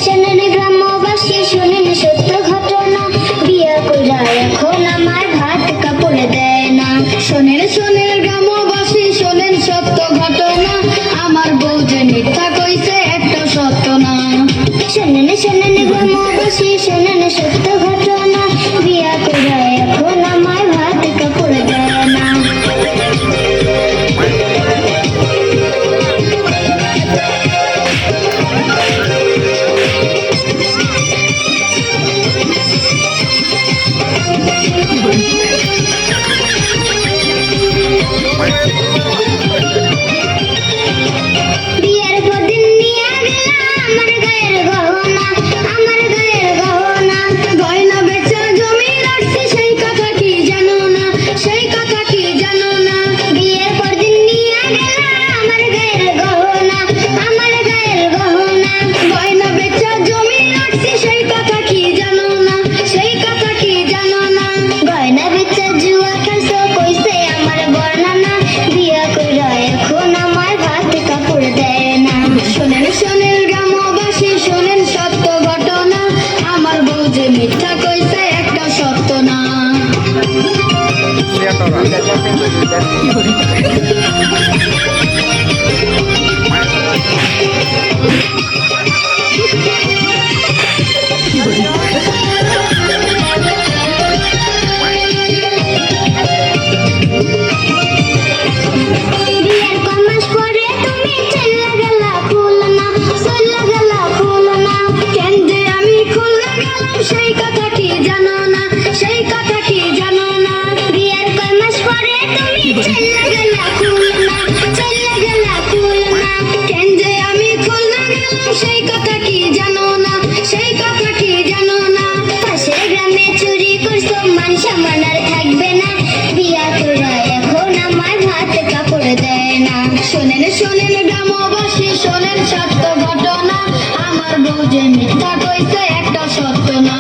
শোনেন গ্রামবাসী শোনেন সত্য ঘটনা, বিয়া কইরা এখন আমার ভাত কাপড় দেয় না। শোনেন শোনেন গ্রামবাসী শোনেন সত্য ঘটনা, আমার বউ যে মিথ্যা কইছে একটা সত্য না। শোনেন শোনেন গ্রামবাসী শোনেন সত্য ঘটনা, বিয়া কইরা এখন আমার ভাত কাপড় দেয় না। বিয়ের পরদিন নিয়ে গেলা আমার গায়ের গহনা, আমার গায়ের গহনা। গয়না বেচা জমি রাখছি সেই কথা কি জানো না, সেই কথা কি জানো না। বিয়ের পরদিন নিয়ে গেলা আমার গায়ের গহনা, আমার গায়ের গহনা। গয়না বেচা জমি রাখছি সেই কথা কি জানো না, সেই কথা কি জানো না। গয়না বেচা জুয়া খেলছো কইছে আমার বর্ণনা, বিয়া কইরা এখন আমার ভাত কাপড় দেয় না। শোনেন শোনেন গ্রামবাসী শোনেন সত্য ঘটনা, আমার বউ যে মিথ্যা কইছে একটা সত্য না। বিয়ের কমাস পরে তুমি চলে গেলা খুলনা, চলে গেলা খুলনা। কেন যে আমি খুলনা গেলাম সেই কথা কি জানো না, সেই কথা কি জানো না। বিয়ের কমাস পরে তুমি চলে গেলা খুলনা, চলে গেলা খুলনা। কেন যে আমি খুলনা গেলাম সেই কথা কি জানো না, সেই কথা কি জানো না। পাশের গ্রামে চুরি করছো মান সম্মান আর থাকবে না, বিয়া কইরা এখন আমার ভাত কাপড় দেয় না। শোনেন শোনেন গ্রামবাসী শোনেন সত্য ঘটনা, আমার বউ যে মিথ্যা কইছে একটা সত্য না।